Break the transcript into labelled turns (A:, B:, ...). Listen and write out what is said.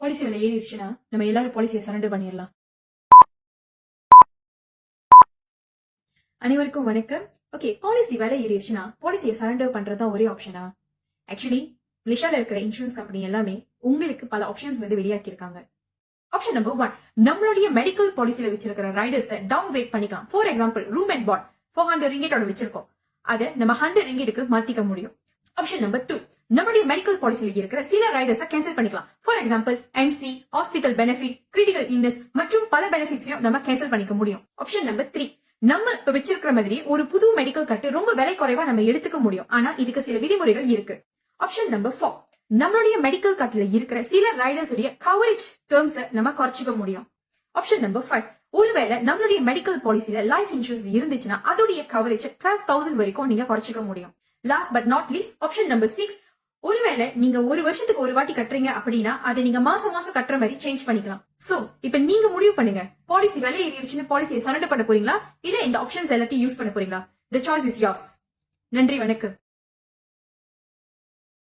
A: Policy விலை ஏறிடுச்சுன்னா நம்ம எல்லாரும் பாலிசியை சரண்டர் பண்ணிடலாம். அனைவருக்கும் வணக்கம். ஓகே, பாலிசி விலை ஏறிடுச்சுன்னா பாலிசியை சரண்டர் பண்றதுதான் ஒரே ஆப்ஷனா? ஆக்சுவலி மலேசியால இருக்கிற இன்சூரன்ஸ் கம்பெனி எல்லாமே உங்களுக்கு பல ஆப்ஷன்ஸ் வெளியாக்கி இருக்காங்க. ஆப்ஷன் நம்பர் 1, நம்மளுடைய மெடிக்கல் பாலிசியில வச்சிருக்கிற ரைடர்ஸ் டவுன் ரேட் பண்ணிக்கலாம். ஃபார் எக்ஸாம்பிள், ரூம் அண்ட் பாட் 400 ரிங்கெட்டோட வச்சிருக்கோம், அதை நம்ம 100 ரிங்கெட்டுக்கு மாத்திக்க முடியும். ஆப்ஷன் நம்பர் 2, நம்மளுடைய மெடிக்கல் பாலிசியில இருக்கிற சில ரைடர்ஸை கேன்சல் பண்ணிக்கலாம். For example, MC, hospital benefit, critical illness மற்றும் பல பெனிஃபிட்ஸையும் நம்ம கேன்சல் பண்ணிக்க முடியும். ஆப்ஷன் நம்பர் 3, நம்ம இப்ப வச்சிருக்கிற மாதிரி ஒரு புது மெடிக்கல் கட்டு ரொம்ப விலை குறைவா நம்ம எடுத்துக்க முடியும். ஆனா இதுக்கு சில விதிமுறைகள் இருக்கு. ஆப்ஷன் நம்பர் 4, நம்மளுடைய மெடிக்கல் கட்டுல இருக்கிற சில ரைடர்ஸ் உடைய கவரேஜ் டேர்ம்ஸ் நம்ம குறைச்சிக்க முடியும். ஆப்ஷன் நம்பர் 5, ஒருவேளை நம்மளுடைய மெடிக்கல் பாலிசியில லைஃப் இன்சூரன்ஸ் இருந்துச்சுன்னா அதோடைய கவரேஜ் 12,000 வரைக்கும் நீங்க குறைச்சிக்க முடியும். Last but not least, option number 6, ஒருவேளை நீங்க ஒரு வருஷத்துக்கு ஒரு வாட்டி கட்டுறீங்க அப்படின்னா அதை நீங்க மாசம் மாசம் கட்டுற மாதிரி சேஞ்ச் பண்ணிக்கலாம். சோ இப்ப நீங்க முடிவு பண்ணுங்க, பாலிசி விலை ஏறிடுச்சுன்னு பாலிசியை சரண்டர் பண்ண போறீங்களா இல்ல இந்த ஆப்ஷன்ஸ் எல்லாத்தையும் யூஸ் பண்ண போறீங்களா? The choice is yours. நன்றி, வணக்கம்.